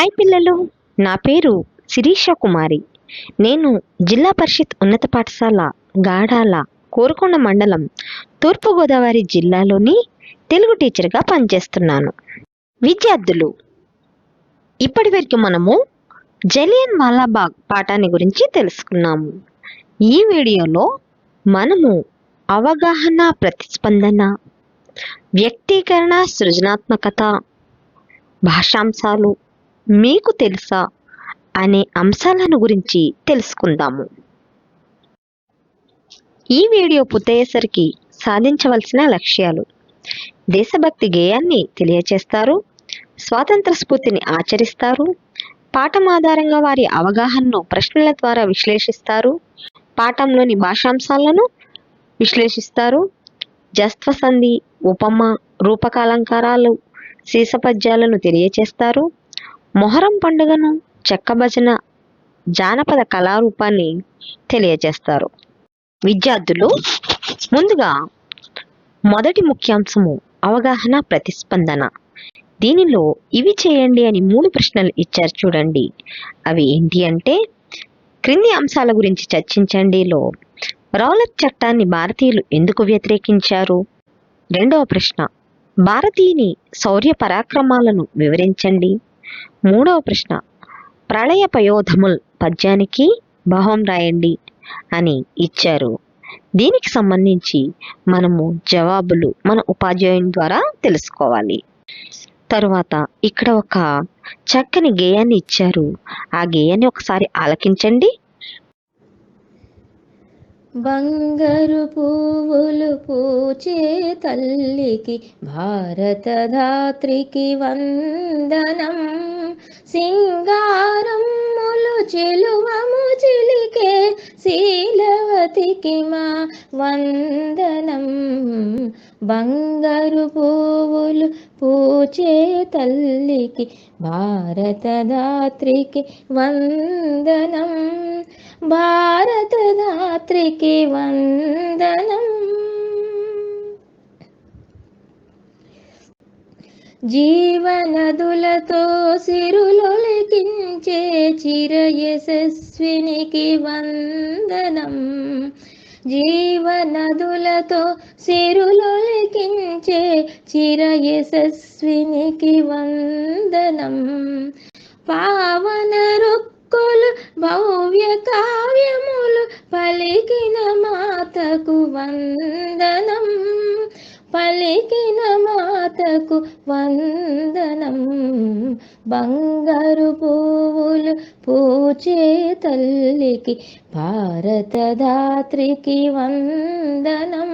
Hi పిల్లలు, నా పేరు శిరీష కుమారి. నేను జిల్లా పరిషత్ ఉన్నత పాఠశాల గాడాల కోరుకొండ మండలం తూర్పుగోదావరి జిల్లాలోని తెలుగు టీచర్గా పనిచేస్తున్నాను. విద్యార్థులు, ఇప్పటివరకు మనము జలియన్ వాలాబాగ్ పాఠాన్ని గురించి తెలుసుకున్నాము. ఈ వీడియోలో మనము అవగాహన, ప్రతిస్పందన, వ్యక్తీకరణ, సృజనాత్మకత, భాషాంశాలు, మీకు తెలుసా అనే అంశాలను గురించి తెలుసుకుందాము. ఈ వీడియో పూర్తయ్యేసరికి సాధించవలసిన లక్ష్యాలు: దేశభక్తి గేయాన్ని తెలియచేస్తారు, స్వాతంత్ర స్ఫూర్తిని ఆచరిస్తారు, పాఠం ఆధారంగా వారి అవగాహనను ప్రశ్నల ద్వారా విశ్లేషిస్తారు, పాఠంలోని భాషాంశాలను విశ్లేషిస్తారు, జస్త్వసంధి, ఉపమ, రూపకాలంకారాలు, సీసపద్యాలను తెలియచేస్తారు, మొహరం పండుగను, చెక్క భజన, జానపద కళారూపాన్ని తెలియజేస్తారు. విద్యార్థులు, ముందుగా మొదటి ముఖ్యాంశము అవగాహన, ప్రతిస్పందన. దీనిలో ఇవి చేయండి అని 3 ప్రశ్నలు ఇచ్చారు చూడండి. అవి ఏంటి అంటే, క్రింది అంశాల గురించి చర్చించండిలో రౌలట్ చట్టాన్ని భారతీయులు ఎందుకు వ్యతిరేకించారు? రెండవ ప్రశ్న, భారతీయుని శౌర్య పరాక్రమాలను వివరించండి. మూడవ ప్రశ్న, ప్రళయ పయోధముల్ పద్యానికి భావం రాయండి అని ఇచ్చారు. దీనికి సంబంధించి మనము జవాబులు మన ఉపాధ్యాయుని ద్వారా తెలుసుకోవాలి. తరువాత ఇక్కడ ఒక చక్కని గేయాన్ని ఇచ్చారు. ఆ గేయాన్ని ఒకసారి ఆలకించండి. బంగారు పువ్వులు పూచే తల్లికి భారత ధాత్రికి వందనం, సింగారమ్ములు చెలువము చిలికే శీలవతికి మా వందనం. బంగారు పువ్వులు పూచే తల్లికి భారత ధాత్రికి వందనం, భారత ధాత్రికి వందనం. జీవనదులతో సిరులొలికించే చిరయశస్వినికి వందనం, జీవనదులతో సిరులొలికించే చిరయశస్వినికి వందనం. పావన రుక్కులు భవ్య కావ్యములు పలికిన మాతకు వందనం, పలికిన మాతకు వందనం. బంగారు పువ్వులు పూచే తల్లికి భారత ధాత్రికి వందనం,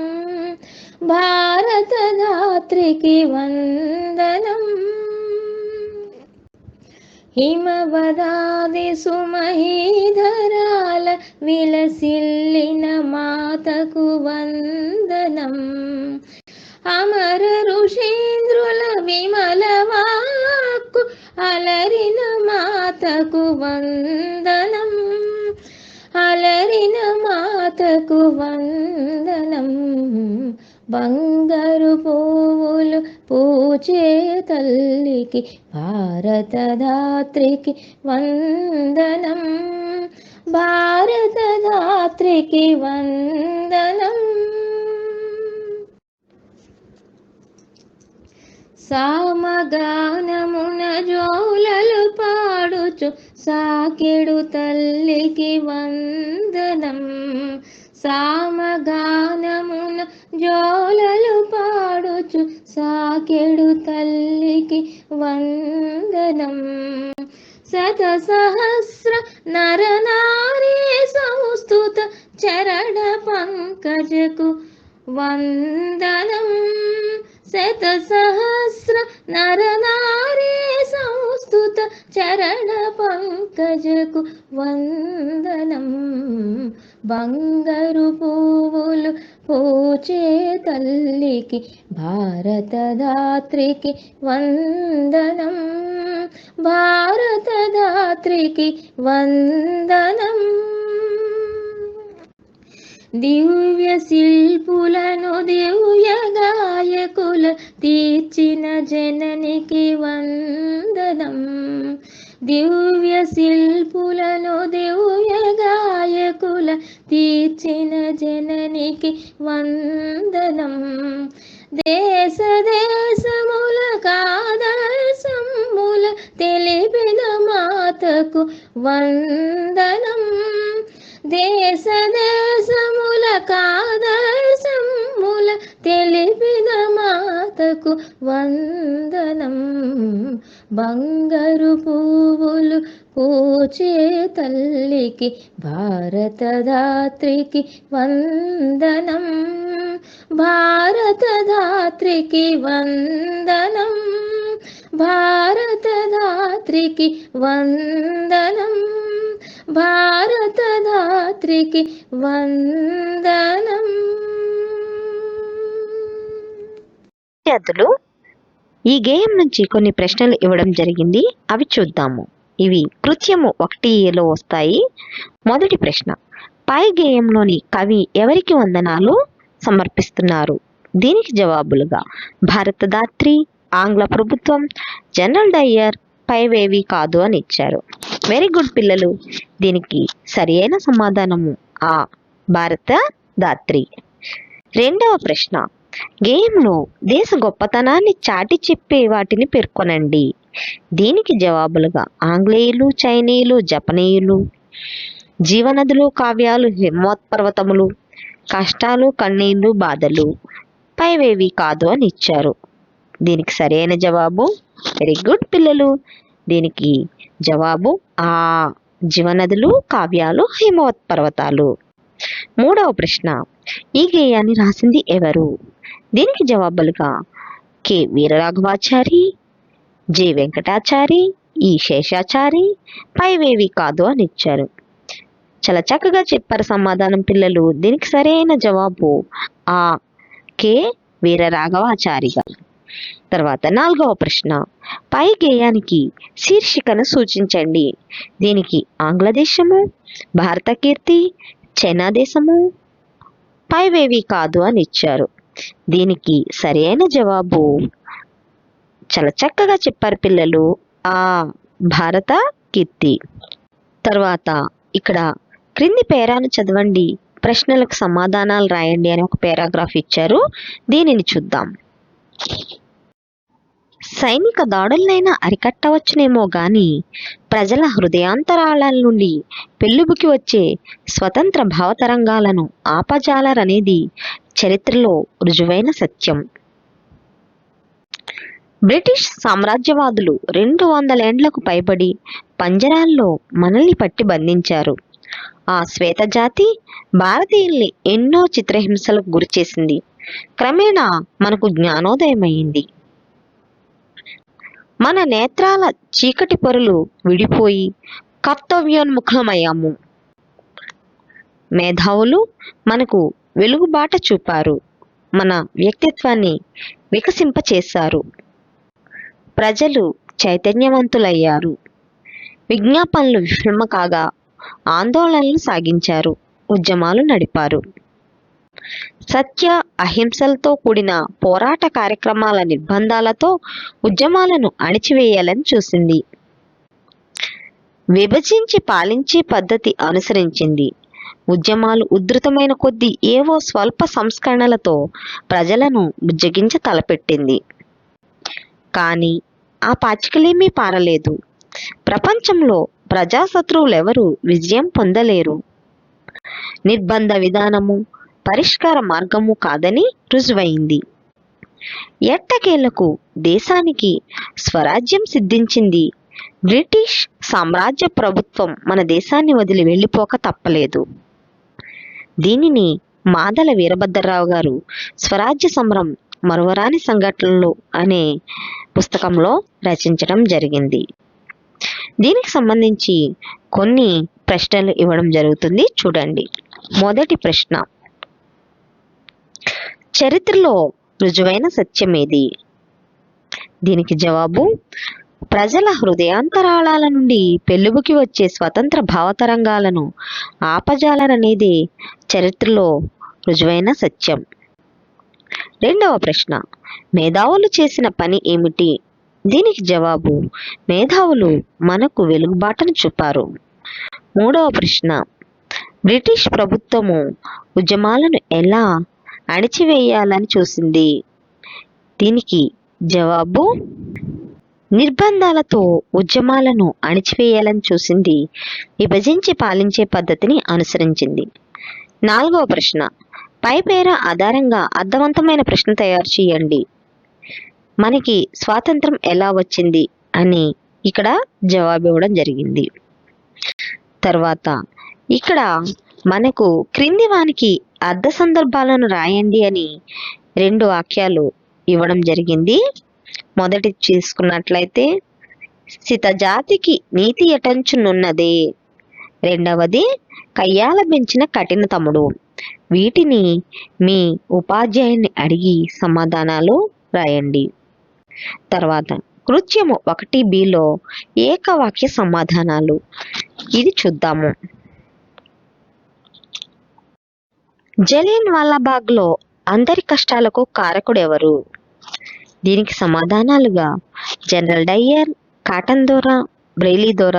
భారత ధాత్రికి వందనం. హిమవదాది సుమహీధరాల విలసిల్లిన మాతకు వందనం, అమర ఋషీంద్రుల విమల వాక్కు అలరిన మాతకు వందనం, అలరిన మాతకు వందనం. బంగారు పువ్వులు పూచే తల్లికి భారత ధాత్రికి వందనం, భారత ధాత్రికి వందనం. సామగానమున జోలలు పాడుచు సాకెడు తల్లికి వందనం, సామగానమున జోలలు పాడుచు సాకెడు తల్లికి వందనం. శత సహస్ర నరనారీ సంస్తుత చరణ పంకజకు వందనం, శత సహస్ర నరనారీ సంస్తుత చరణ పంకజకు వందనం. బంగారు పువ్వులు పూచే తల్లికి భారత ధాత్రికి వందనం, భారత ధాత్రికి వందనం. దివ్య శిల్పులను దివ్య గాయకుల తీర్చిన జననికి వందనం, దివ్య శిల్పులను దివ్య గాయకుల తీర్చిన జననికి వందనం. దేశ దేశముల కాదర్శముల తెలిపిన మాతకు వందనం. దేశ దేశముల కాదర్శముల తెలిపిన మాతకు వందనం. బంగారు పువ్వులు పూచే తల్లికి భారతదాత్రికి వందనం. భారతదాత్రికి వందనం. భారతదాత్రికి వందనం. భారతదాత్రికి వందనం. విద్యార్థులు, ఈ గేయం నుంచి కొన్ని ప్రశ్నలు ఇవ్వడం జరిగింది, అవి చూద్దాము. ఇవి కృత్యము 1 వస్తాయి. మొదటి ప్రశ్న, పై గేయంలోని కవి ఎవరికి వందనాలు సమర్పిస్తున్నారు? దీనికి జవాబులుగా భారతదాత్రి, ఆంగ్ల ప్రభుత్వం, జనరల్ డయ్యర్, పైవేవి కాదు అని ఇచ్చారు. వెరీ గుడ్ పిల్లలు. దీనికి సరి అయిన సమాధానము ఆ భారతదాత్రి. రెండవ ప్రశ్న, గేయంలో దేశ గొప్పతనాన్ని చాటి చెప్పే వాటిని పేర్కొనండి. దీనికి జవాబులుగా ఆంగ్లేయులు, చైనీయులు, జపనీయులు, జీవనదులు, కావ్యాలు, హిమవత్పర్వతములు, కష్టాలు, కన్నీళ్లు, బాధలు, పైవేవి కాదు అని ఇచ్చారు. దీనికి సరైన జవాబు వెరీ గుడ్ పిల్లలు. దీనికి జవాబు ఆ జీవనదులు, కావ్యాలు, హిమవత్పర్వతాలు. మూడవ ప్రశ్న, ఈ గేయాన్ని రాసింది ఎవరు? దీనికి జవాబులుగా కె వీరరాఘవాచారి, జె వెంకటాచారి, ఈ శేషాచారి, పైవేవి కాదు అని ఇచ్చారు. చాలా చక్కగా చెప్పారు సమాధానం పిల్లలు. దీనికి సరైన జవాబు ఆ కె వీరరాఘవాచారిగా. తర్వాత నాలుగవ ప్రశ్న, పై గేయానికి శీర్షికను సూచించండి. దీనికి ఆంగ్లదేశము, భారత కీర్తి, చైనా దేశము, పైవేవి కాదు అని ఇచ్చారు. దీనికి సరైన జవాబు చాలా చక్కగా చెప్పారు పిల్లలు, ఆ భారత కీర్తి. తర్వాత ఇక్కడ క్రింది పేరాను చదవండి, ప్రశ్నలకు సమాధానాలు రాయండి అని ఒక పారాగ్రాఫ్ ఇచ్చారు. దీనిని చూద్దాం. సైనిక దాడులనైనా అరికట్టవచ్చునేమో గాని ప్రజల హృదయాంతరాళాల నుండి పెళ్ళుబుకి వచ్చే స్వతంత్ర భావతరంగాలను ఆపజాలరనేది చరిత్రలో రుజువైన సత్యం. బ్రిటిష్ సామ్రాజ్యవాదులు 200 ఏండ్లకు పైబడి పంజరాల్లో మనల్ని పట్టి బంధించారు. ఆ శ్వేత జాతి భారతీయుల్ని ఎన్నో చిత్రహింసలకు గురిచేసింది. క్రమేణా మనకు జ్ఞానోదయమైంది. మన నేత్రాల చీకటి పొరలు విడిపోయి కర్తవ్యోన్ముఖమయ్యాము. మేధావులు మనకు వెలుగుబాట చూపారు, మన వ్యక్తిత్వాన్ని వికసింపచేశారు. ప్రజలు చైతన్యవంతులయ్యారు. విజ్ఞాపనలు విఫలమ కాగా ఆందోళనలు సాగించారు, ఉద్యమాలు నడిపారు. సత్య అహింసలతో కూడిన పోరాట కార్యక్రమాల నిర్బంధాలతో ఉద్యమాలను అణిచివేయాలని చూసింది. విభజించి పాలించే పద్ధతి అనుసరించింది. ఉద్యమాలు ఉధృతమైన కొద్దీ ఏవో స్వల్ప సంస్కరణలతో ప్రజలను బుజ్జగించ తలపెట్టింది. కానీ ఆ పాచికలేమీ పారలేదు. ప్రపంచంలో ప్రజాశత్రువులెవరూ విజయం పొందలేరు. నిర్బంధ విధానము పరిష్కార మార్గము కాదని రుజువైంది. ఎట్టకేలకు దేశానికి స్వరాజ్యం సిద్ధించింది. బ్రిటిష్ సామ్రాజ్య ప్రభుత్వం మన దేశాన్ని వదిలి వెళ్ళిపోక తప్పలేదు. దీనిని మాదల వీరభద్రరావు గారు స్వరాజ్య సమరం మరువరాని సంఘటనలు అనే పుస్తకంలో రచించడం జరిగింది. దీనికి సంబంధించి కొన్ని ప్రశ్నలు ఇవ్వడం జరుగుతుంది, చూడండి. మొదటి ప్రశ్న, చరిత్రలో రుజువైన సత్యమేది? దీనికి జవాబు ప్రజల హృదయాంతరాళాల నుండి పెళ్ళుబుకి వచ్చే స్వతంత్ర భావతరంగాలను ఆపజాలరనేది చరిత్రలో రుజువైన సత్యం. రెండవ ప్రశ్న, మేధావులు చేసిన పని ఏమిటి? దీనికి జవాబు మేధావులు మనకు వెలుగుబాటను చూపారు. మూడవ ప్రశ్న, బ్రిటిష్ ప్రభుత్వము ఉద్యమాలను ఎలా అణిచివేయాలని చూసింది? దీనికి జవాబు నిర్బంధాలతో ఉద్యమాలను అణిచివేయాలని చూసింది. విభజించి పాలించే పద్ధతిని అనుసరించింది. నాలుగవ ప్రశ్న, పై పేర ఆధారంగా అర్థవంతమైన ప్రశ్న తయారు చేయండి. మనకి స్వాతంత్రం ఎలా వచ్చింది అని ఇక్కడ జవాబు ఇవ్వడం జరిగింది. తర్వాత ఇక్కడ మనకు క్రింది వానికి అర్థ సందర్భాలను రాయండి అని 2 వాక్యాలు ఇవ్వడం జరిగింది. మొదటి తీసుకున్నట్లయితే సితజాతికి నీతి ఎటంచునున్నదే. రెండవది కయ్యాల పెంచిన కఠిన తమ్ముడు. వీటిని మీ ఉపాధ్యాయుని అడిగి సమాధానాలు రాయండి. తర్వాత కృత్యము 1బిలో ఏకవాక్య సమాధానాలు. ఇది చూద్దాము. జలియన్ వాలాబాగ్లో అందరి కష్టాలకు కారకుడు ఎవరు? దీనికి సమాధానాలుగా జనరల్ డయ్యర్, కాటన్ దొర, బ్రెయిలీ దొర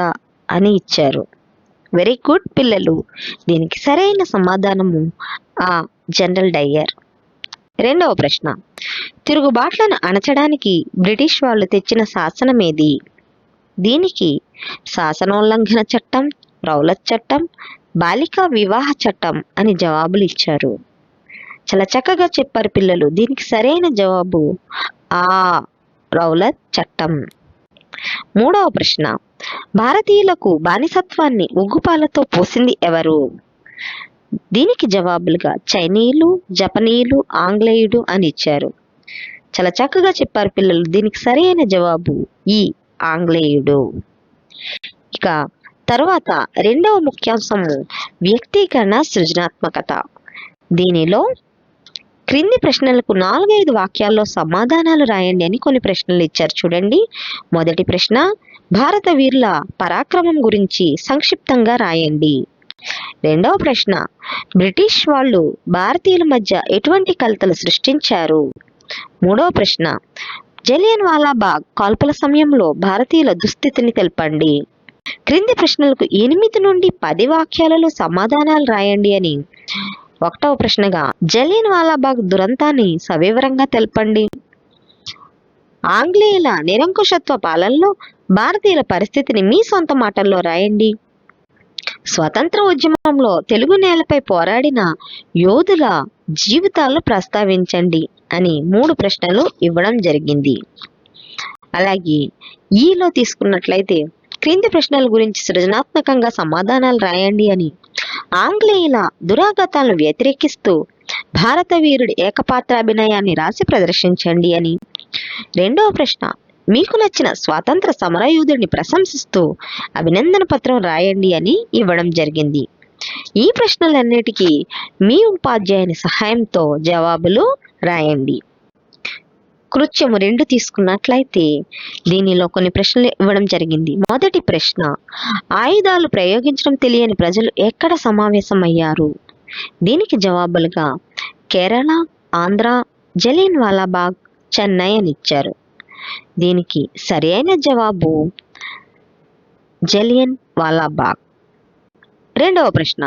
అని ఇచ్చారు. వెరీ గుడ్ పిల్లలు. దీనికి సరైన సమాధానము ఆ జనరల్ డయ్యర్. రెండవ ప్రశ్న, తిరుగుబాట్లను అణచడానికి బ్రిటిష్ వాళ్ళు తెచ్చిన శాసనం ఏది? దీనికి శాసనోల్లంఘన చట్టం, రౌలత్ చట్టం, బాలికా వివాహ చట్టం అని జవాబులు ఇచ్చారు. చాలా చక్కగా చెప్పారు పిల్లలు. దీనికి సరైన జవాబు ఆ రౌలత్ చట్టం. మూడవ ప్రశ్న, భారతీయులకు బానిసత్వాన్ని ఉగ్గుపాలతో పోసింది ఎవరు? దీనికి జవాబులుగా చైనీయులు, జపనీయులు, ఆంగ్లేయుడు అని ఇచ్చారు. చాలా చక్కగా చెప్పారు పిల్లలు. దీనికి సరైన జవాబు ఈ ఆంగ్లేయుడు. ఇక తర్వాత రెండవ ముఖ్యాంశము వ్యక్తీకరణ సృజనాత్మకత. దీనిలో క్రింది ప్రశ్నలకు 4-5 వాక్యాల్లో సమాధానాలు రాయండి అని కొన్ని ప్రశ్నలు ఇచ్చారు. చూడండి. మొదటి ప్రశ్న, భారత వీరుల పరాక్రమం గురించి సంక్షిప్తంగా రాయండి. రెండవ ప్రశ్న, బ్రిటిష్ వాళ్ళు భారతీయుల మధ్య ఎటువంటి కలతలు సృష్టించారు? మూడవ ప్రశ్న, జలియన్ వాలాబాగ్ కాల్పుల సమయంలో భారతీయుల దుస్థితిని తెలపండి. క్రింది ప్రశ్నలకు 8 నుండి 10 వాక్యాలలో సమాధానాలు రాయండి అని 1వ ప్రశ్నగా జలియన్ వాలాబాగ్ దురంతాన్ని సవివరంగా తెలపండి. ఆంగ్లేయుల నిరంకుశత్వ పాలనలో భారతీయుల పరిస్థితిని మీ సొంత మాటల్లో రాయండి. స్వతంత్ర ఉద్యమంలో తెలుగు నేలపై పోరాడిన యోధుల జీవితాలను ప్రస్తావించండి అని 3 ప్రశ్నలు ఇవ్వడం జరిగింది. అలాగే ఈలో తీసుకున్నట్లయితే క్రింది ప్రశ్నల గురించి సృజనాత్మకంగా సమాధానాలు రాయండి అని ఆంగ్లేయుల దురాగతాలను వ్యతిరేకిస్తూ భారత వీరుడి ఏకపాత్రాభినయాన్ని రాసి ప్రదర్శించండి అని. రెండవ ప్రశ్న, మీకు నచ్చిన స్వాతంత్ర సమరయోధుడిని ప్రశంసిస్తూ అభినందన పత్రం రాయండి అని ఇవ్వడం జరిగింది. ఈ ప్రశ్నలన్నిటికీ మీ ఉపాధ్యాయుని సహాయంతో జవాబులు రాయండి. కృత్యము 2 తీసుకున్నట్లయితే దీనిలో కొన్ని ప్రశ్నలు ఇవ్వడం జరిగింది. మొదటి ప్రశ్న, ఆయుధాలు ప్రయోగించడం తెలియని ప్రజలు ఎక్కడ సమావేశమయ్యారు? దీనికి జవాబులుగా కేరళ, ఆంధ్ర, జలియన్ వాలాబాగ్, చెన్నై అని ఇచ్చారు. దీనికి సరైన జవాబు జలియన్ వాలాబాగ్. రెండవ ప్రశ్న,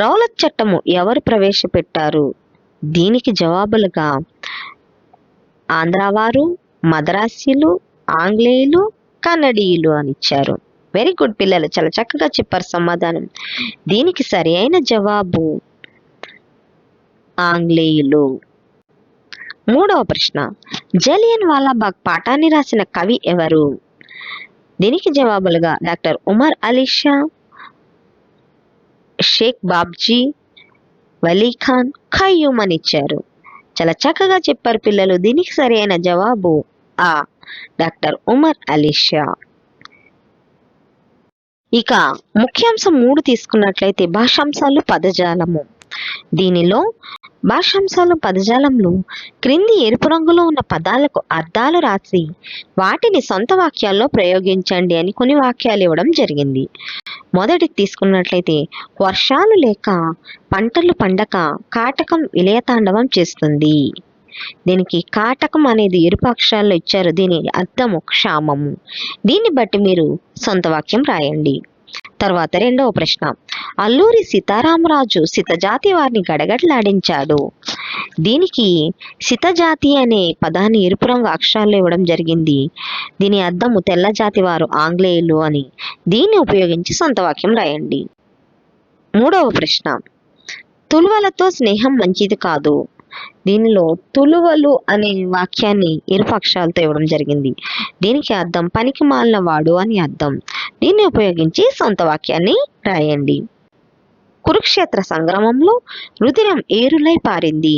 రౌలత్ చట్టము ఎవరు ప్రవేశపెట్టారు? దీనికి జవాబులుగా ఆంధ్రావారు, మద్రాసీలు, ఆంగ్లేయులు, కన్నడీయులు అని ఇచ్చారు. వెరీ గుడ్ పిల్లలు. చాలా చక్కగా చెప్పారు సమాధానం. దీనికి సరి అయిన జవాబు ఆంగ్లేయులు. మూడవ ప్రశ్న, జలియన్ వాలాబాగ్ పాఠాన్ని రాసిన కవి ఎవరు? దీనికి జవాబులుగా డాక్టర్ ఉమర్ అలీ షా, షేక్ బాబ్జీ, వలీ ఖాన్, ఖయ్యూమ్ అని ఇచ్చారు. చాలా చక్కగా చెప్పారు పిల్లలు. దీనికి సరైన జవాబు ఆ డాక్టర్ ఉమర్ అలీ షా. ఇక ముఖ్యాంశం 3 తీసుకున్నట్లయితే భాషాంశాలు, పదజాలము. దీనిలో భాషాంశాలు, పదజాలంలో క్రింది ఎరుపు రంగులో ఉన్న పదాలకు అర్థాలు రాసి వాటిని సొంత వాక్యాల్లో ప్రయోగించండి అని కొన్ని వాక్యాలు ఇవ్వడం జరిగింది. మొదటి తీసుకున్నట్లయితే వర్షాలు లేక పంటలు పండక కాటకం విలయతాండవం చేస్తుంది. దీనికి కాటకం అనేది ఎరుపు అక్షరాల్లో ఇచ్చారు. దీని అర్థము క్షామము. దీన్ని బట్టి మీరు సొంత వాక్యం రాయండి. తర్వాత రెండవ ప్రశ్న, అల్లూరి సీతారామరాజు సితజాతి వారిని గడగడలాడించాడు. దీనికి సితజాతి అనే పదాన్ని ఎరుపు రంగు అక్షరాల్లో ఇవ్వడం జరిగింది. దీని అర్థము తెల్ల జాతి వారు, ఆంగ్లేయులు అని. దీన్ని ఉపయోగించి సొంత వాక్యం రాయండి. మూడవ ప్రశ్న, తులువలతో స్నేహం మంచిది కాదు. దీనిలో తులువలు అనే వాక్యాన్ని ఎరుపు అక్షరాలతో ఇవ్వడం జరిగింది. దీనికి అర్థం పనికి మాలిన వాడు అని అర్థం. దీన్ని ఉపయోగించి సొంత వాక్యాన్ని రాయండి. కురుక్షేత్ర సంగ్రామంలో రుధిరం ఏరులై పారింది.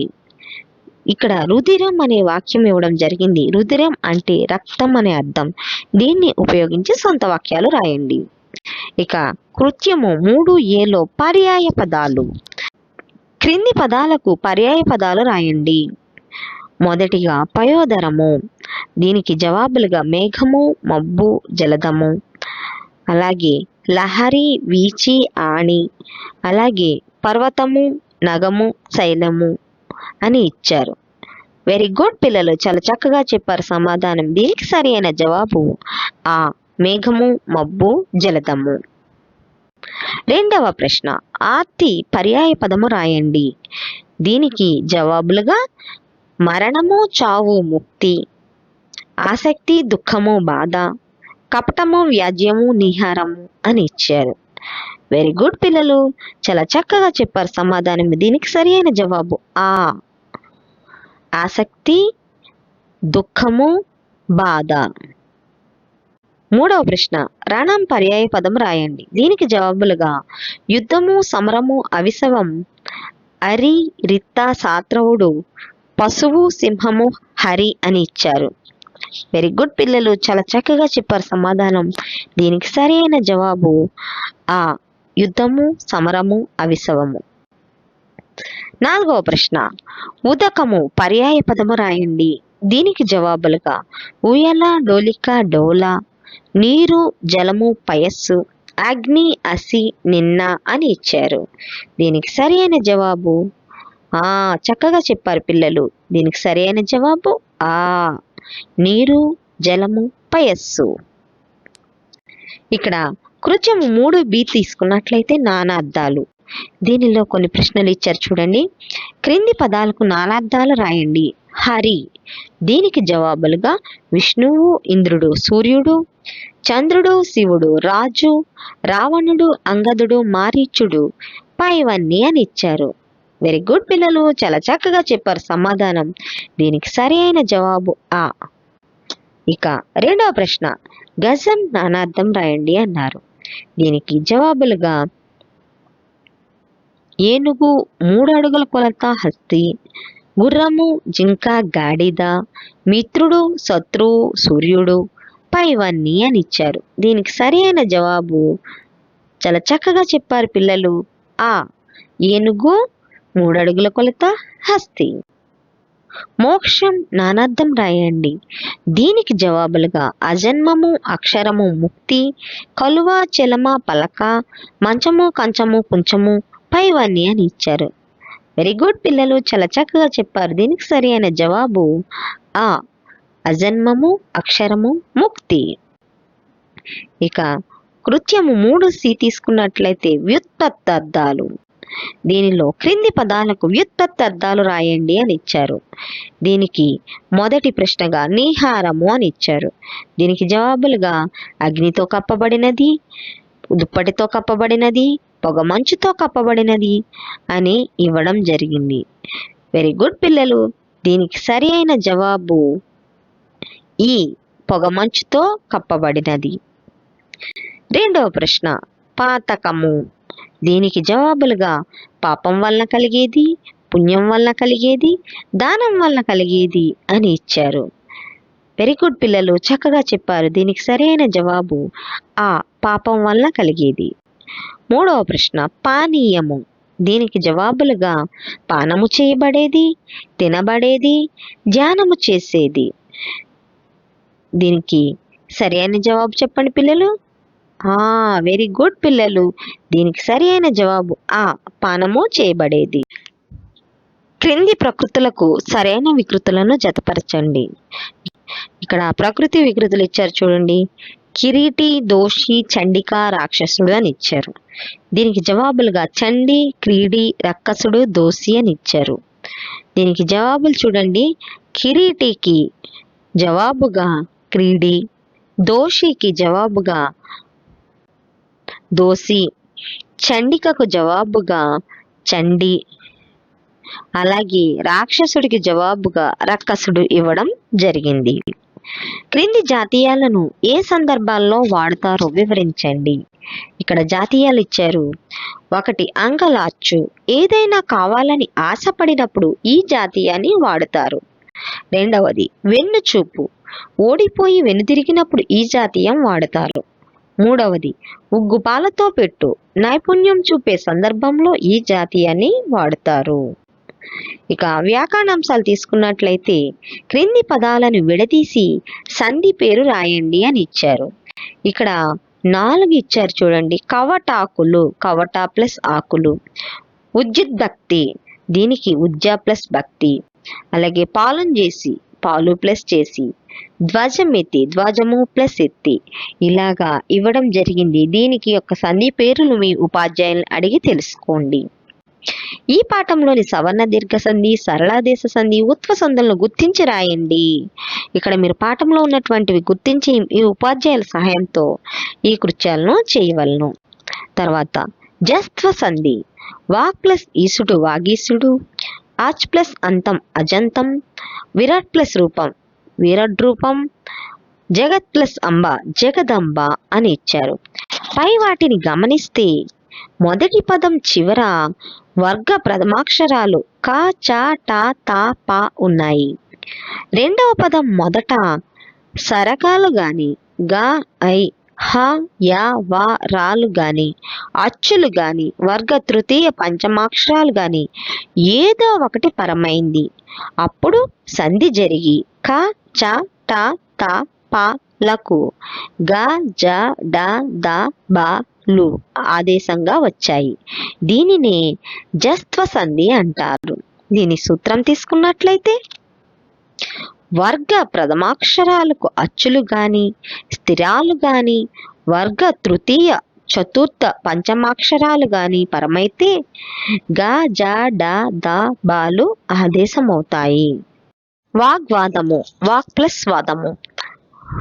ఇక్కడ రుధిరం అనే వాక్యం ఇవ్వడం జరిగింది. రుధిరం అంటే రక్తం అనే అర్థం. దీన్ని ఉపయోగించి సొంత వాక్యాలు రాయండి. ఇక కృత్యము 3A పర్యాయ పదాలు. క్రింది పదాలకు పర్యాయ పదాలు రాయండి. మొదటిగా పయోదరము. దీనికి జవాబులుగా మేఘము, మబ్బు, జలదము. అలాగే లహరి, వీచి, ఆణి. అలాగే పర్వతము, నగము, శైలము అని ఇచ్చారు. వెరీ గుడ్ పిల్లలు, చాలా చక్కగా చెప్పారు సమాధానం. దీనికి సరి అయిన జవాబు ఆ మేఘము, మబ్బు, జలదము. రెండవ ప్రశ్న, ఆర్తి పర్యాయ పదము రాయండి. దీనికి జవాబులుగా మరణము, చావు, ముక్తి. ఆసక్తి, దుఃఖము, బాధ. కపటము, వ్యాజ్యము, నిహారము అని ఇచ్చారు. వెరీ గుడ్ పిల్లలు, చాలా చక్కగా చెప్పారు సమాధానం. దీనికి సరి అయిన జవాబు ఆ ఆసక్తి, దుఃఖము, బాధ. మూడవ ప్రశ్న, రణం పర్యాయ పదం రాయండి. దీనికి జవాబులుగా యుద్ధము, సమరము, అవిసవం, అరి, రిత్త, సాత్రవుడు, పశువు, సింహము, హరి అని ఇచ్చారు. వెరీ గుడ్ పిల్లలు, చాలా చక్కగా చెప్పారు సమాధానం. దీనికి సరి అయిన జవాబు ఆ యుద్ధము, సమరము, అవిసవము. నాలుగవ ప్రశ్న, ఉదకము పర్యాయ పదము రాయండి. దీనికి జవాబులుగా ఉయ్యల, డోలిక, డోల, నీరు, జలము, పయస్సు, అగ్ని, అసి, నిన్న అని ఇచ్చారు. దీనికి సరి అయిన జవాబు చక్కగా చెప్పారు పిల్లలు. దీనికి సరి అయిన జవాబు ఆ నీరు, జలము, పయస్సు. ఇక్కడ కృత్యము 3B తీసుకున్నట్లయితే నానార్థాలు. దీనిలో కొన్ని ప్రశ్నలు ఇచ్చారు చూడండి. క్రింది పదాలకు నానార్థాలు రాయండి. హరి, దీనికి జవాబులుగా విష్ణువు, ఇంద్రుడు, సూర్యుడు, చంద్రుడు, శివుడు, రాజు, రావణుడు, అంగదుడు, మారీచుడు, పైవన్నీ అని ఇచ్చారు. వెరీ గుడ్ పిల్లలు, చాలా చక్కగా చెప్పారు సమాధానం. దీనికి సరి అయిన జవాబు ఆ. ఇక రెండవ ప్రశ్న, గజం నానార్థం రాయండి అన్నారు. దీనికి జవాబులుగా ఏనుగు, 3 అడుగుల కొలత, హస్తి, గుర్రము, జింక, గాడిద, మిత్రుడు, శత్రువు, సూర్యుడు, పైవన్నీ అని ఇచ్చారు. దీనికి సరి అయిన జవాబు చాలా చక్కగా చెప్పారు పిల్లలు ఆ ఏనుగు, 3 అడుగుల కొలత, హస్తి. మోక్షం నానార్థం రాయండి. దీనికి జవాబులుగా అజన్మము, అక్షరము, ముక్తి, కలువ, చెలమ, పలక, మంచము, కంచము, కుంచము, పైవన్నీ అని ఇచ్చారు. వెరీ గుడ్ పిల్లలు, చాలా చక్కగా చెప్పారు. దీనికి సరి అయిన జవాబు ఆ అజన్మము, అక్షరము, ముక్తి. ఇక కృత్యము 3C తీసుకున్నట్లయితే వ్యుత్పత్తార్థాలు. దీనిలో క్రింది పదాలకు వ్యుత్పత్తార్థాలు రాయండి అని ఇచ్చారు. దీనికి మొదటి ప్రశ్నగా నీహారము అని ఇచ్చారు. దీనికి జవాబులుగా అగ్నితో కప్పబడినది, దుప్పటితో కప్పబడినది, పొగ మంచుతో కప్పబడినది అని ఇవ్వడం జరిగింది. వెరీ గుడ్ పిల్లలు, దీనికి సరి అయిన జవాబు ఈ పొగ మంచుతో కప్పబడినది. రెండవ ప్రశ్న, పాతకము. దీనికి జవాబులుగా పాపం వలన కలిగేది, పుణ్యం వలన కలిగేది, దానం వలన కలిగేది అని ఇచ్చారు. వెరీ గుడ్ పిల్లలు, చక్కగా చెప్పారు. దీనికి సరైన జవాబు ఆ పాపం వలన కలిగేది. మూడవ ప్రశ్న, పానీయము. దీనికి జవాబులుగా పానము చేయబడేది, తినబడేది, ధ్యానము చేసేది. దీనికి సరైన జవాబు చెప్పండి పిల్లలు. వెరీ గుడ్ పిల్లలు, దీనికి సరైన జవాబు ఆ పానము చేయబడేది. క్రింది ప్రకృతులకు సరైన వికృతులను జతపరచండి. ఇక్కడ ప్రకృతి వికృతులు ఇచ్చారు చూడండి. కిరీటి, దోషి, చండిక, రాక్షసుడు అని ఇచ్చారు. దీనికి జవాబులుగా చండి, క్రీడి, రక్కసుడు, దోషి అని ఇచ్చారు. దీనికి జవాబులు చూడండి. కిరీటికి జవాబుగా క్రీడి, దోషికి జవాబుగా దోషి, చండికకు జవాబుగా చండి, అలాగే రాక్షసుడికి జవాబుగా రక్కసుడు ఇవ్వడం జరిగింది. క్రింది జాతీయాలను ఏ సందర్భాల్లో వాడతారో వివరించండి. ఇక్కడ జాతీయాలు ఇచ్చారు. 1 అంగలార్చు, ఏదైనా కావాలని ఆశపడినప్పుడు ఈ జాతీయాన్ని వాడుతారు. 2వది వెన్నుచూపు, ఓడిపోయి వెనుతిరిగినప్పుడు ఈ జాతీయం వాడతారు. 3వది ఉగ్గుపాలతో పెట్టు, నైపుణ్యం చూపే సందర్భంలో ఈ జాతీయాన్ని వాడుతారు. ఇక వ్యాకరణాంశాలు తీసుకున్నట్లయితే క్రింది పదాలను విడదీసి సంధి పేరు రాయండి అని ఇచ్చారు. ఇక్కడ 4 ఇచ్చారు చూడండి. కవటాకులు, కవట ప్లస్ ఆకులు. ఉజ్జిద్భక్తి, దీనికి ఉజ్జ ప్లస్ భక్తి. అలాగే పాలన చేసి, పాలు ప్లస్ చేసి. ధ్వజమెత్తి, ధ్వజము ప్లస్ ఎత్తి. ఇలాగా ఇవ్వడం జరిగింది. దీనికి యొక్క సంధి పేరులు మీ ఉపాధ్యాయులను అడిగి తెలుసుకోండి. ఈ పాఠంలోని సవర్ణ దీర్ఘ సంధి, సరళాదేశ సంధి, ఉత్వ సంధులను గుర్తించి రాయండి. ఇక్కడ మీరు పాఠంలో ఉన్నటువంటివి గుర్తించి ఈ ఉపాధ్యాయుల సహాయంతో ఈ కృత్యాలను చేయవలను. తర్వాత జస్త్వ సంధి, వాక్ ప్లస్ ఈసుడు వాగీసుడు, ఆచ్ ప్లస్ అంతం అజంతం, విరాట్ ప్లస్ రూపం విరాట్ రూపం, జగత్ ప్లస్ అంబ జగదంబ అని ఇచ్చారు. పై వాటిని గమనిస్తే మొదటి పదం చివర వర్గ ప్రథమాక్షరాలు క, చ, ట, త, ప ఉన్నాయి. 2వ పదం మొదట సరకాలు గాని గ, ఐ, హ, య, వ, రాలు గాని, అచ్చులు గాని, వర్గ తృతీయ పంచమాక్షరాలు గాని ఏదో ఒకటి పరమైంది. అప్పుడు సంధి జరిగి క, చ, ట, త, ప లకు గ, జ, డ, ద, బ లు ఆదేశంగా వచ్చాయి. దీనినే జస్త్వ సంధి అంటారు. దీని సూత్రం తీసుకున్నట్లయితే వర్గ ప్రథమాక్షరాలకు అచ్చులు గాని, స్థిరాలు గాని, వర్గ తృతీయ చతుర్థ పంచమాక్షరాలు గాని పరమైతే గ, జ, డ, ద, బాలు ఆదేశమవుతాయి. వాగ్వాదము, వాక్ ప్లస్ వాదము.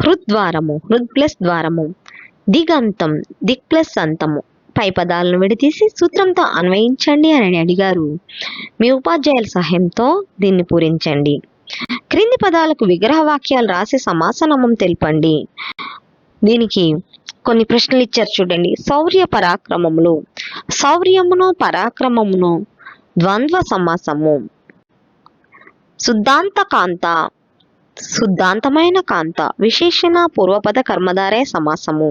హృద్వారము, హృద్ ప్లస్ ద్వారము. దిగంతం, దిక్ ప్లస్ అంతము. పై పదాలను విడదీసి సూత్రంతో అన్వయించండి అని అడిగారు. మీ ఉపాధ్యాయుల సహాయంతో దీన్ని పూరించండి. క్రింది పదాలకు విగ్రహ వాక్యాలు రాసి సమాసనామం తెలపండి. దీనికి కొన్ని ప్రశ్నలు ఇచ్చారు చూడండి. శౌర్య పరాక్రమములు, శౌర్యమును పరాక్రమమును ద్వంద్వ సమాసము. శుద్ధాంత కాంత, శుద్ధాంతమైన కాంత విశేషణ పూర్వపద కర్మధారయ సమాసము.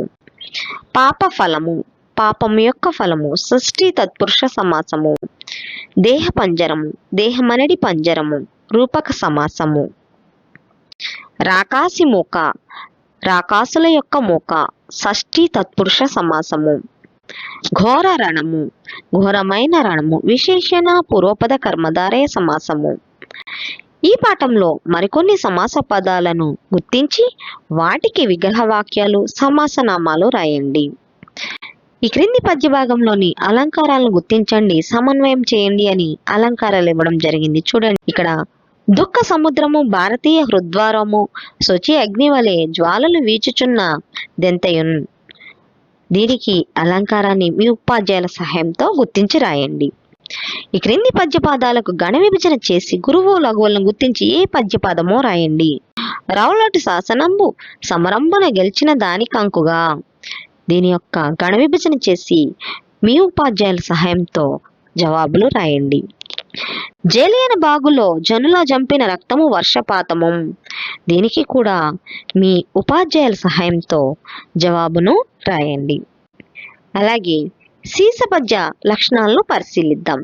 పాప ఫలము, పాపము యొక్క ఫలము షష్ఠీ తత్పురుష సమాసము. దేహ పంజరము, దేహమనడి పంజరము రూపక సమాసము. రాకాసి మూక, రాకాసుల యొక్క మూక షష్ఠీ తత్పురుష సమాసము. ఘోర రణము, ఘోరమైన రణము విశేషణ పూర్వపద కర్మధారయ సమాసము. ఈ పాఠంలో మరికొన్ని సమాస పదాలను గుర్తించి వాటికి విగ్రహ వాక్యాలు సమాసనామాలు రాయండి. ఈ క్రింది పద్య భాగంలోని అలంకారాలను గుర్తించండి, సమన్వయం చేయండి అని అలంకారాలు ఇవ్వడం జరిగింది. చూడండి, ఇక్కడ దుఃఖ సముద్రము, భారతీయ హృద్వారము, శుచి అగ్ని వలె జ్వాలలు వీచుచున్న దెంతయున్. దీనికి అలంకారాన్ని మీ ఉపాధ్యాయుల సహాయంతో గుర్తించి రాయండి. ఈ క్రింది పద్యపాదాలకు గణ విభజన చేసి గురువు లఘువులను గుర్తించి ఏ పద్యపాదమో రాయండి. రౌలటి శాసనంబు సమరంభున గెలిచిన దాని కంకుగా. దీని యొక్క గణ విభజన చేసి మీ ఉపాధ్యాయుల సహాయంతో జవాబులు రాయండి. జలియన బాగులో జనుల జంపిన రక్తము వర్షపాతము. దీనికి కూడా మీ ఉపాధ్యాయుల సహాయంతో జవాబును రాయండి. అలాగే సీసపద్య లక్షణాలను పరిశీలిద్దాం.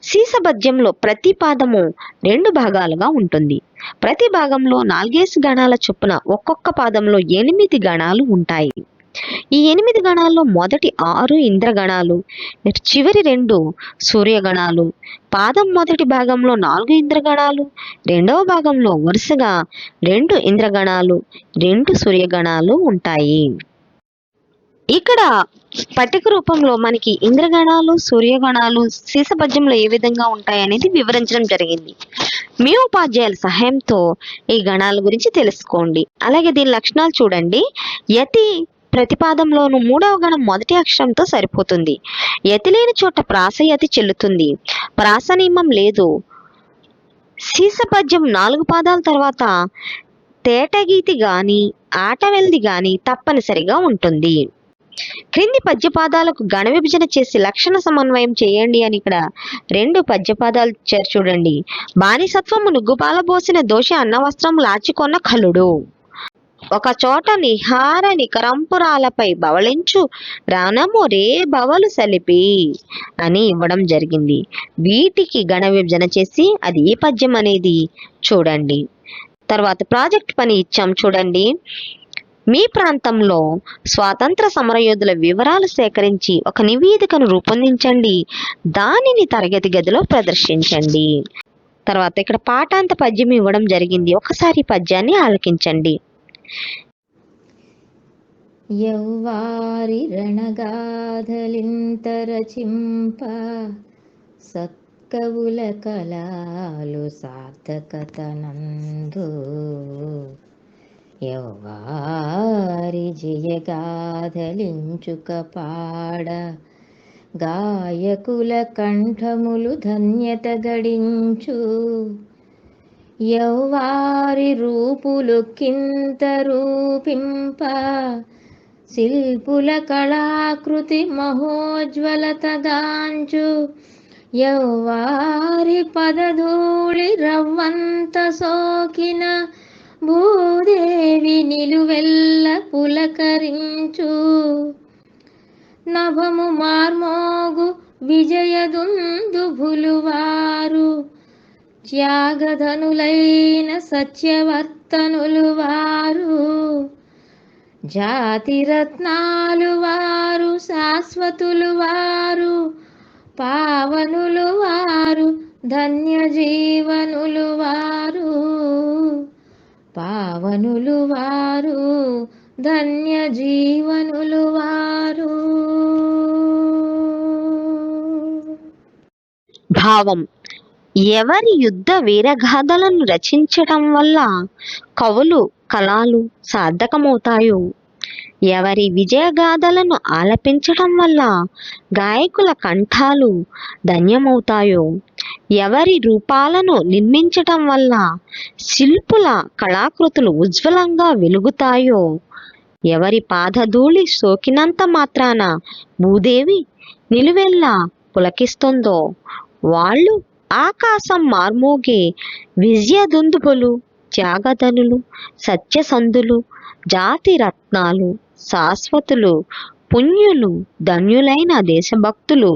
సీసపద్యంలో ప్రతి పాదము 2 భాగాలుగా ఉంటుంది. ప్రతి భాగంలో 4 గణాల చొప్పున ఒక్కొక్క పాదంలో 8 గణాలు ఉంటాయి. ఈ 8 గణాల్లో మొదటి 6 ఇంద్రగణాలు, చివరి 2 సూర్యగణాలు, పాదం మొదటి భాగంలో 4 ఇంద్రగణాలు, రెండవ భాగంలో వరుసగా 2 ఇంద్రగణాలు, 2 సూర్యగణాలు ఉంటాయి. ఇక్కడ పట్టిక రూపంలో మనకి ఇంద్రగణాలు, సూర్యగణాలు శీర్షపద్యంలో ఏ విధంగా ఉంటాయి అనేది వివరించడం జరిగింది. మీ ఉపాధ్యాయుల సహాయంతో ఈ గణాల గురించి తెలుసుకోండి. అలాగే దీని లక్షణాలు చూడండి. యతి ప్రతిపాదంలోను 3వ గణం మొదటి అక్షరంతో సరిపోతుంది. యతి లేని చోట ప్రాసయతి చెల్లుతుంది. ప్రాస నియమం లేదు. శీర్షపద్యం 4 పాదాల తర్వాత తేటగీతి గాని ఆటవెల్ది గాని తప్పనిసరిగా ఉంటుంది. క్రింది పద్యపాదాలకు గణ విభజన చేసి లక్షణ సమన్వయం చేయండి అని ఇక్కడ 2 పద్యపాదాలు ఇచ్చారు చూడండి. బానిసత్వము నుగ్గుపాలబోసిన దోషి అన్నవస్త్రం లాచికొన్న కలుడు. ఒక చోట నిహార నికరంపురాలపై బవళించు ప్రాణము రే బవలు సలిపి అని ఇవ్వడం జరిగింది. వీటికి గణ విభజన చేసి అది ఏ పద్యం అనేది చూడండి. తర్వాత ప్రాజెక్ట్ పని ఇచ్చాం చూడండి. మీ ప్రాంతంలో స్వాతంత్ర సమరయోధుల వివరాలు సేకరించి ఒక నివేదికను రూపొందించండి. దానిని తరగతి గదిలో ప్రదర్శించండి. తర్వాత ఇక్కడ పాఠాంత పద్యం ఇవ్వడం జరిగింది. ఒకసారి పద్యాన్ని ఆలకించండి. యౌవారి రణగాథలింతరచింప సత్కవుల కళలు సార్థకతనందు యౌవారి జయగాథలించుక పాడ గాయకుల కంఠములు ధన్యత గడించు యౌవారి రూపులు కింత రూపింప శిల్పుల కళాకృతి మహోజ్వలతగాంచు యౌవారి పదధూళి రవ్వంత సోకిన భూదేవి నిలువెల్ల పులకరించు నభము మార్మోగు విజయదుందుభులువారు త్యాగధనులైన సత్యవర్తనులు వారు జాతిరత్నాలు వారు శాశ్వతులు వారు పావనులు వారు ధన్యజీవనులు వారు పావనులు వారు ధన్యజీవనులు వారు. భావం: ఎవరి యుద్ధ వీరగాథలను రచించటం వల్ల కవులు కళలు సార్థకమవుతాయో, ఎవరి విజయగాథలను ఆలపించటం వల్ల గాయకుల కంఠాలు ధన్యమవుతాయో, ఎవరి రూపాలను నిర్మించటం వల్ల శిల్పుల కళాకృతులు ఉజ్వలంగా వెలుగుతాయో, ఎవరి పాదధూళి సోకినంత మాత్రాన భూదేవి నిలువెల్లా పులకిస్తుందో వాళ్ళు ఆకాశం మార్మోగే విజయదుందుబులు, త్యాగధనులు, సత్యసంధులు, జాతి రత్నాలు, శాశ్వతులు, పుణ్యులు, ధన్యులైన దేశభక్తులు,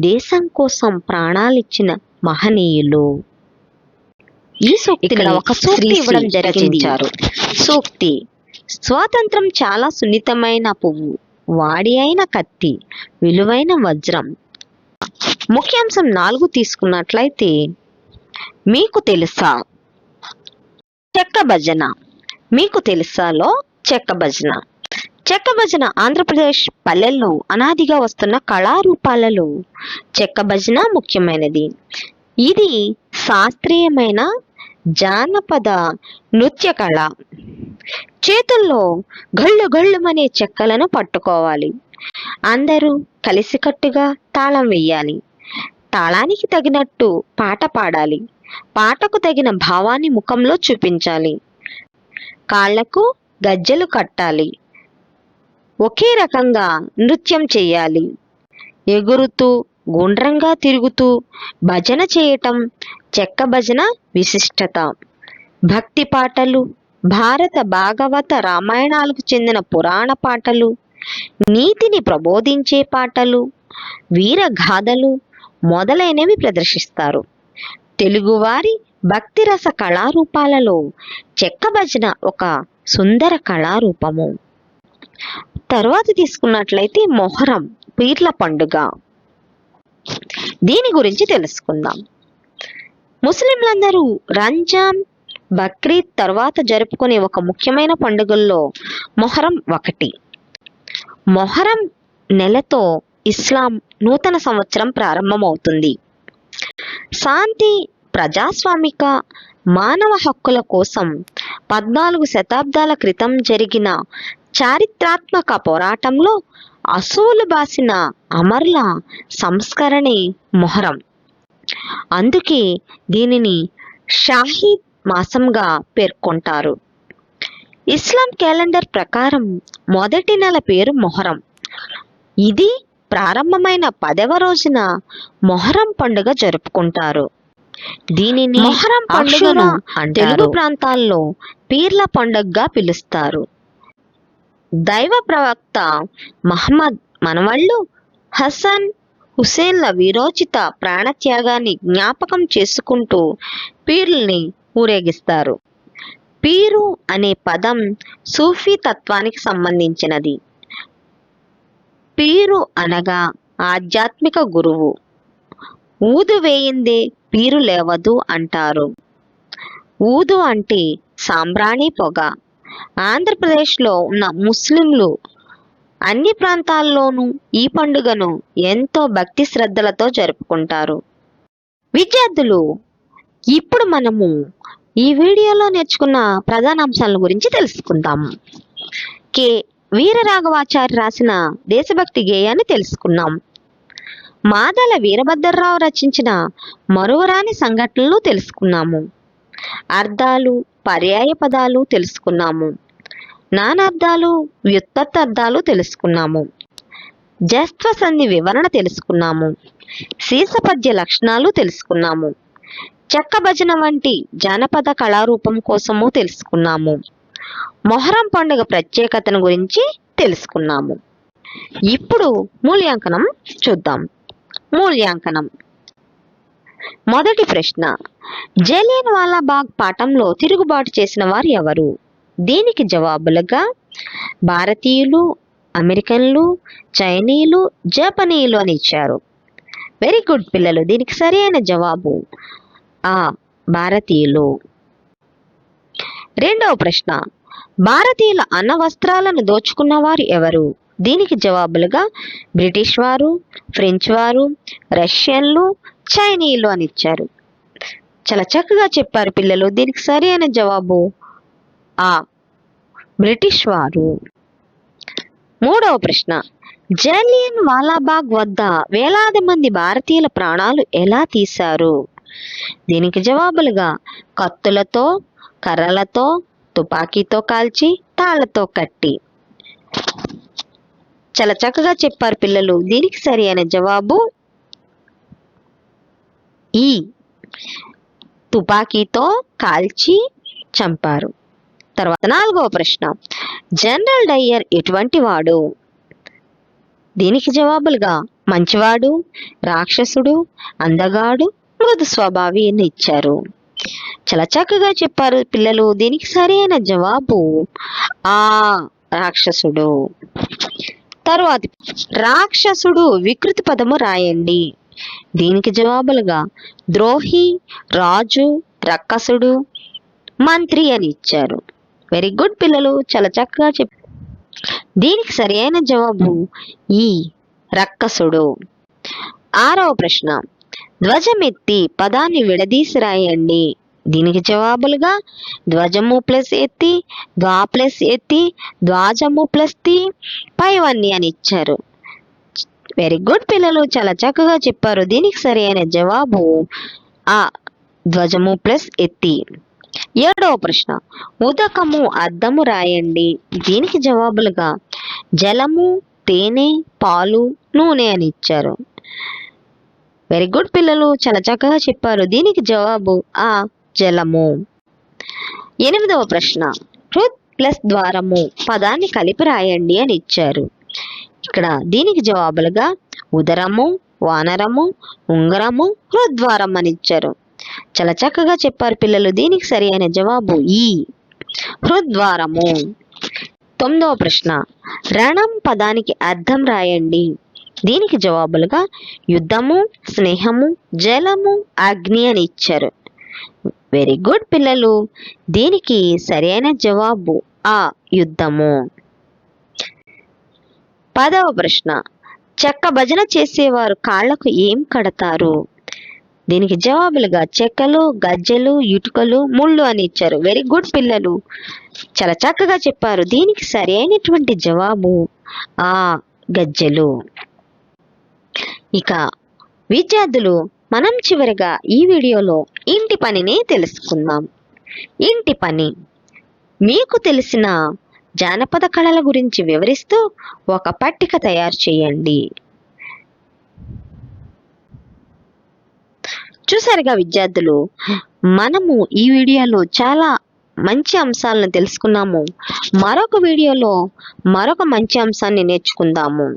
దేశం కోసం ప్రాణాలిచ్చిన మహనీయులు. ఈ సూక్తిలో ఒక సూక్తి ఇవ్వడం జరిగింది. సూక్తి: స్వాతంత్రం చాలా సున్నితమైన పువ్వు, వాడి అయిన కత్తి, విలువైన వజ్రం. ముఖ్యాంశం 4 తీసుకున్నట్లయితే మీకు తెలుసా చెక్క భజన. మీకు తెలుసాలో చెక్క భజన. చెక్క భజన ఆంధ్రప్రదేశ్ పల్లెల్లో అనాదిగా వస్తున్న కళారూపాలలో చెక్క భజన ముఖ్యమైనది. ఇది శాస్త్రీయమైన జానపద నృత్య కళ. చేతుల్లో గళ్ళు గళ్ళుమనే చెక్కలను పట్టుకోవాలి. అందరూ కలిసికట్టుగా తాళం వెయ్యాలి. తాళానికి తగినట్టు పాట పాడాలి. పాటకు తగిన భావాన్ని ముఖంలో చూపించాలి. కాళ్లకు గజ్జెలు కట్టాలి. ఒకే రకంగా నృత్యం చేయాలి. ఎగురుతూ గుండ్రంగా తిరుగుతూ భజన చేయటం చెక్క భజన విశిష్టత. భక్తి పాటలు, భారత భాగవత రామాయణాలకు చెందిన పురాణ పాటలు, నీతిని ప్రబోధించే పాటలు, వీరగాథలు మొదలైనవి ప్రదర్శిస్తారు. తెలుగువారి భక్తిరస కళారూపాలలో చెక్క భజన ఒక సుందర కళారూపము. తర్వాత తీసుకున్నట్లయితే మొహరం పీర్ల పండుగ. దీని గురించి తెలుసుకుందాం. ముస్లింలందరూ రంజాన్, బక్రీద్ తర్వాత జరుపుకునే ఒక ముఖ్యమైన పండుగల్లో మొహరం ఒకటి. మొహరం నెలతో ఇస్లాం నూతన సంవత్సరం ప్రారంభమవుతుంది. శాంతి, ప్రజాస్వామిక, మానవ హక్కుల కోసం 14 శతాబ్దాల క్రితం జరిగిన చారిత్రాత్మక పోరాటంలో అసూలు బాసిన అమరుల సంస్కరణే మొహరం. అందుకే దీనిని షాహీద్ మాసంగా పేర్కొంటారు. ఇస్లాం క్యాలెండర్ ప్రకారం మొదటి నెల పేరు మొహరం. ఇది ప్రారంభమైన 10వ రోజున మొహరం పండుగ జరుపుకుంటారు. దీనిని మొహరం పండుగను తెలుగు ప్రాంతాల్లో పీర్ల పండుగగా పిలుస్తారు. దైవ ప్రవక్త మహమ్మద్ మనవళ్ళు హసన్, హుసేన్ల వీరోచిత ప్రాణత్యాగాన్ని జ్ఞాపకం చేసుకుంటూ పీర్లని ఊరేగిస్తారు. పీరు అనే పదం సూఫీ తత్వానికి సంబంధించినది. పీరు అనగా ఆధ్యాత్మిక గురువు. ఊదు వేయిందే పీరు లేవదు అంటారు. ఊదు అంటే సాంబ్రాణి పొగ. ఆంధ్రప్రదేశ్లో ఉన్న ముస్లింలు అన్ని ప్రాంతాల్లోనూ ఈ పండుగను ఎంతో భక్తి శ్రద్ధలతో జరుపుకుంటారు. విద్యార్థులు, ఇప్పుడు మనము ఈ వీడియోలో నేర్చుకున్న ప్రధాన అంశాల గురించి తెలుసుకుందాం. కె వీరరాఘవాచారి రాసిన దేశభక్తి గేయాన్ని తెలుసుకున్నాం. మాదల వీరభద్రరావు రచించిన మరువరాని సంఘటనలు తెలుసుకున్నాము. అర్థాలు, పర్యాయ పదాలు తెలుసుకున్నాము. నానార్థాలు, వ్యుత్పత్తి అర్థాలు తెలుసుకున్నాము. జస్త్వ సంధి వివరణ తెలుసుకున్నాము. శీర్షపద్య లక్షణాలు తెలుసుకున్నాము. చెక్క భజన వంటి జానపద కళారూపం కోసము తెలుసుకున్నాము. మొహరం పండుగ ప్రత్యేకతను గురించి తెలుసుకున్నాము. ఇప్పుడు మూల్యాంకనం చూద్దాం. మూల్యాంకనం. మొదటి ప్రశ్న, జలియన్ వాలాబాగ్ పాఠంలో తిరుగుబాటు చేసిన వారు ఎవరు? దీనికి జవాబులుగా భారతీయులు, అమెరికన్లు, చైనీయులు, జపనీయులు అని ఇచ్చారు. వెరీ గుడ్ పిల్లలు. దీనికి సరైన జవాబు ఆ భారతీయులు. రెండవ ప్రశ్న, భారతీయుల అన్న వస్త్రాలను దోచుకున్న వారు ఎవరు? దీనికి జవాబులుగా బ్రిటిష్ వారు, ఫ్రెంచ్ వారు, రష్యన్లు, చైనీయులు అని ఇచ్చారు. చాలా చక్కగా చెప్పారు పిల్లలు. దీనికి సరైన జవాబు ఆ బ్రిటిష్ వారు. మూడవ ప్రశ్న, జలియన్ వాలాబాగ్ వద్ద వేలాది మంది భారతీయుల ప్రాణాలు ఎలా తీశారు? దీనికి జవాబులుగా కత్తులతో, కర్రలతో, తుపాకీతో కాల్చి, తాళ్లతో కట్టి. చాలా చక్కగా చెప్పారు పిల్లలు. దీనికి సరైన జవాబు ఈ తుపాకీతో కాల్చి చంపారు. తర్వాత నాలుగవ ప్రశ్న, జనరల్ డయ్యర్ ఎటువంటి వాడు? దీనికి జవాబులుగా మంచివాడు, రాక్షసుడు, అందగాడు, మృదు స్వభావి అని ఇచ్చారు. చాలా చక్కగా చెప్పారు పిల్లలు. దీనికి సరైన జవాబు ఆ రాక్షసుడు. తరువాత రాక్షసుడు వికృతి పదము రాయండి. దీనికి జవాబులుగా ద్రోహి, రాజు, రక్కసుడు, మంత్రి అని ఇచ్చారు. వెరీ గుడ్ పిల్లలు. చాలా చక్కగా చెప్పారు. దీనికి సరైన జవాబు ఈ రక్కసుడు. ఆరవ ప్రశ్న, ధ్వజమెత్తి పదాన్ని విడదీసి రాయండి. దీనికి జవాబులుగా ధ్వజము ప్లస్ ఎత్తి, ద్వా ప్లస్ ఎత్తి, ధ్వజము ప్లస్ తి, పైవన్నీ అని ఇచ్చారు. వెరీ గుడ్ పిల్లలు. చాలా చక్కగా చెప్పారు. దీనికి సరైన జవాబు ఆ ధ్వజము ప్లస్ ఎత్తి. ఏడవ ప్రశ్న, ఉదకము అద్దము రాయండి. దీనికి జవాబులుగా జలము, తేనె, పాలు, నూనె అని ఇచ్చారు. వెరీ గుడ్ పిల్లలు. చాలా చక్కగా చెప్పారు. దీనికి జవాబు ఆ జలము. ఎనిమిదవ ప్రశ్న, హృద్ ప్లస్ ద్వారము పదాన్ని కలిపి రాయండి అని ఇచ్చారు. ఇక్కడ దీనికి జవాబులుగా ఉదరము, వానరము, ఉంగరము, హృద్వారం అని ఇచ్చారు. చాలా చక్కగా చెప్పారు పిల్లలు. దీనికి సరైన జవాబు ఈ హృద్వారము. 9వ ప్రశ్న, రణం పదానికి అర్థం రాయండి. దీనికి జవాబులుగా యుద్ధము, స్నేహము, జలము, అగ్ని అని ఇచ్చారు. వెరీ గుడ్ పిల్లలు. దీనికి సరైన జవాబు ఆ యుద్ధము. 10వ ప్రశ్న, చెక్క భజన చేసేవారు కాళ్లకు ఏం కడతారు? దీనికి జవాబులుగా చెక్కలు, గజ్జెలు, ఇటుకలు, ముళ్ళు అని ఇచ్చారు. వెరీ గుడ్ పిల్లలు, చాలా చక్కగా చెప్పారు. దీనికి సరైనటువంటి జవాబు ఆ గజ్జెలు. ఇక విద్యార్థులు, మనం చివరిగా ఈ వీడియోలో ఇంటి పనిని తెలుసుకుందాం. ఇంటి పని. మీకు తెలిసిన జానపద కళల గురించి వివరిస్తూ ఒక పట్టిక తయారు చేయండి. చూసారుగా విద్యార్థులు, మనము ఈ వీడియోలో చాలా మంచి అంశాలను తెలుసుకున్నాము. మరొక వీడియోలో మరొక మంచి అంశాన్ని నేర్చుకుందాము.